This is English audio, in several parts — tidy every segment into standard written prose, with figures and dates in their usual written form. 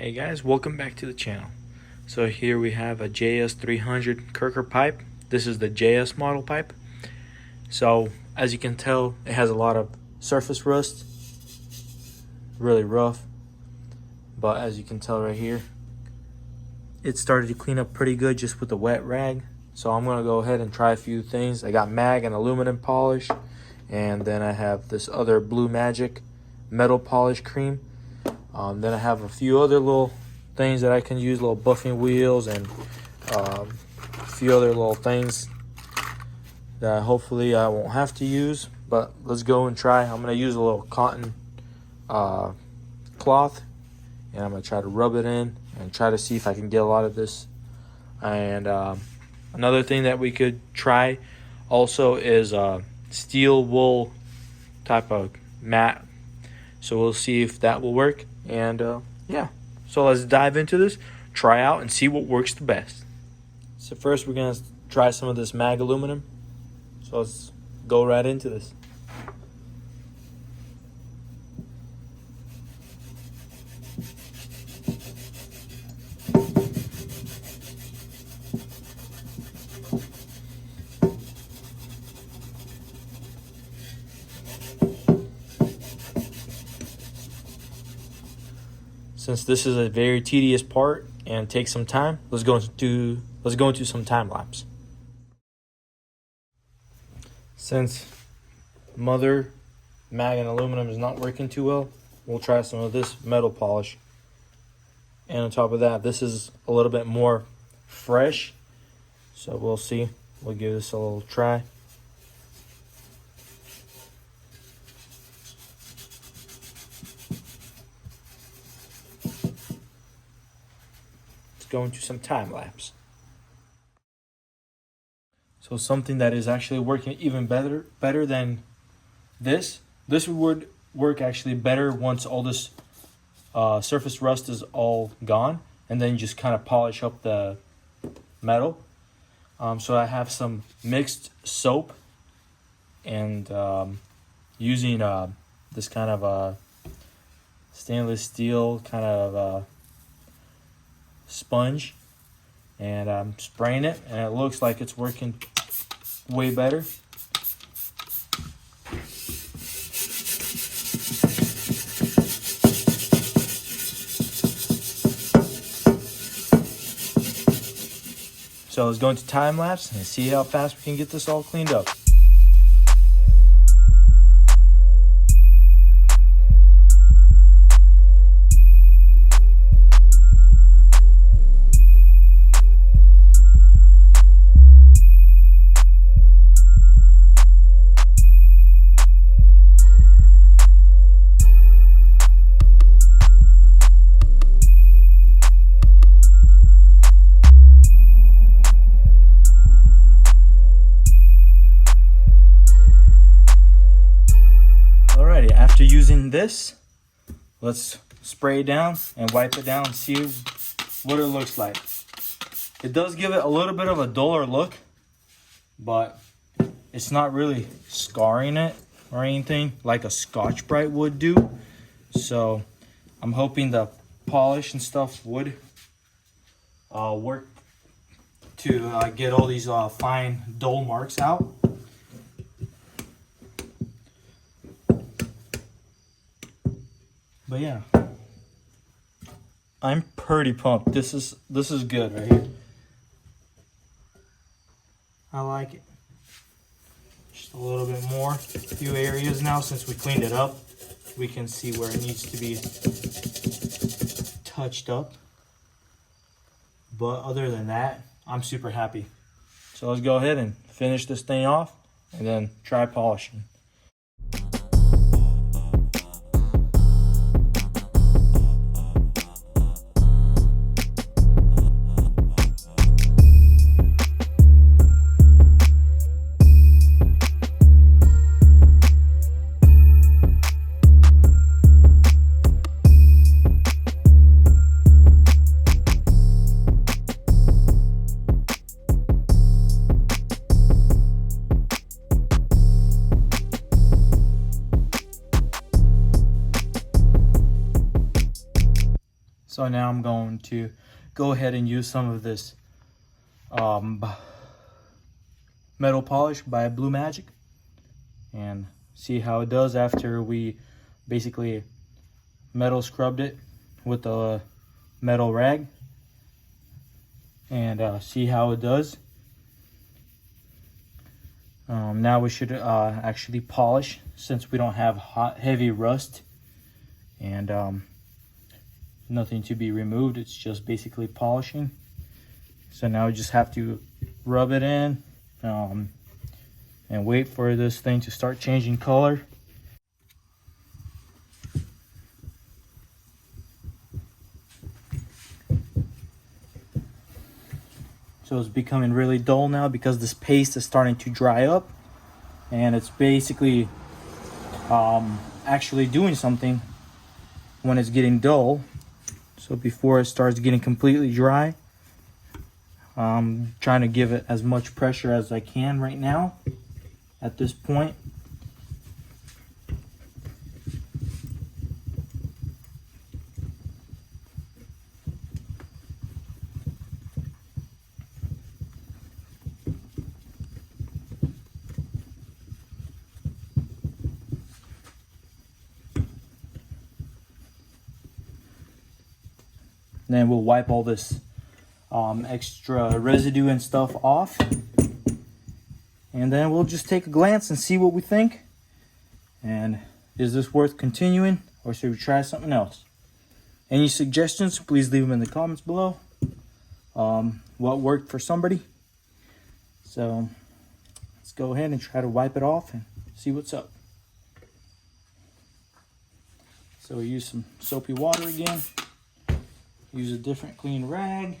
Hey guys, welcome back to the channel. So here we have a JS300 Kerker pipe. This is the JS model pipe. So as you can tell, it has a lot of surface rust, really rough. But as you can tell right here, it started to clean up pretty good just with a wet rag. So I'm gonna go ahead and try a few things. I got mag and aluminum polish, and then I have this other Blue Magic metal polish cream. Then I have a few other little things that I can use, little buffing wheels and a few other little things that hopefully I won't have to use. But let's go and try. I'm going to use a little cotton cloth, and I'm going to try to rub it in and try to see if I can get a lot of this. And another thing that we could try also is steel wool type of mat. So we'll see if that will work. And yeah, so let's dive into this, try out and see what works the best. So first we're gonna try some of this mag aluminum. So let's go right into this. Since this is a very tedious part and takes some time, let's go into some time lapse. Since mother mag and aluminum is not working too well, we'll try some of this metal polish. And on top of that, this is a little bit more fresh, so we'll see. We'll give this a little try. Go into some time lapse. So something that is actually working even better than this would work actually better once all this surface rust is all gone, and then just kind of polish up the metal. So I have some mixed soap, and using this kind of stainless steel kind of sponge, and I'm spraying it, and it looks like it's working way better. So let's go into time lapse and see how fast we can get this all cleaned up. After using this, let's spray it down and wipe it down and see what it looks like. It does give it a little bit of a duller look, but it's not really scarring it or anything like a Scotch-Brite would do. So I'm hoping the polish and stuff would work to get all these fine dull marks out. But yeah, I'm pretty pumped. This is good right here. I like it. Just a little bit more. A few areas now, since we cleaned it up, we can see where it needs to be touched up. But other than that, I'm super happy. So let's go ahead and finish this thing off and then try polishing. So now I'm going to go ahead and use some of this metal polish by Blue Magic and see how it does after we basically metal scrubbed it with a metal rag, and see how it does. Now we should actually polish, since we don't have heavy rust and nothing to be removed. It's just basically polishing. So now we just have to rub it in and wait for this thing to start changing color. So it's becoming really dull now because this paste is starting to dry up, and it's basically actually doing something when it's getting dull. So before it starts getting completely dry, I'm trying to give it as much pressure as I can right now at this point. Then we'll wipe all this extra residue and stuff off, and then we'll just take a glance and see what we think. And is this worth continuing, or should we try something else? Any suggestions, please leave them in the comments below. What worked for somebody. So let's go ahead and try to wipe it off and see what's up. So we use some soapy water again. Use a different clean rag.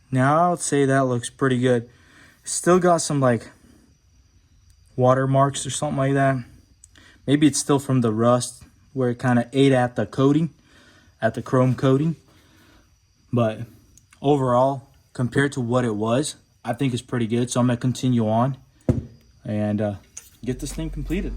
Now I'd say that looks pretty good. Still got some like watermarks or something like that. Maybe it's still from the rust where it kind of ate at the coating, at the chrome coating. But overall, compared to what it was, I think it's pretty good. So I'm gonna continue on and get this thing completed.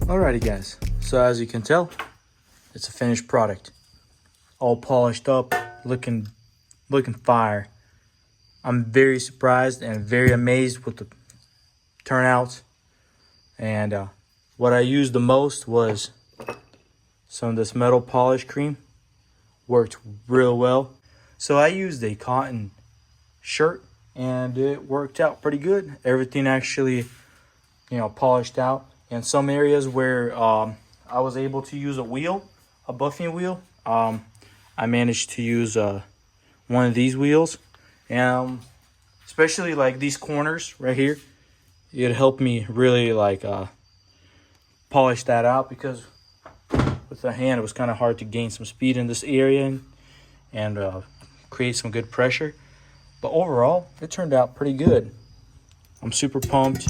Alrighty guys, so as you can tell, it's a finished product. All polished up, looking fire. I'm very surprised and very amazed with the turnouts. And what I used the most was some of this metal polish cream. Worked real well. So I used a cotton shirt and it worked out pretty good. Everything actually, polished out. In some areas where I was able to use a wheel, a buffing wheel, I managed to use one of these wheels. And especially like these corners right here, it helped me really like polish that out, because with the hand it was kind of hard to gain some speed in this area and create some good pressure. But overall, it turned out pretty good. I'm super pumped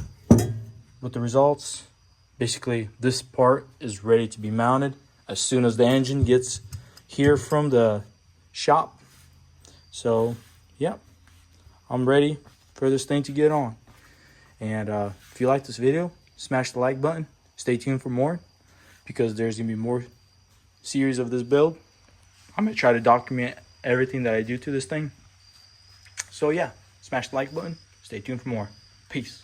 with the results. Basically, this part is ready to be mounted as soon as the engine gets here from the shop. So, yeah, I'm ready for this thing to get on. And if you like this video, smash the like button. Stay tuned for more, because there's going to be more series of this build. I'm going to try to document everything that I do to this thing. So, yeah, smash the like button. Stay tuned for more. Peace.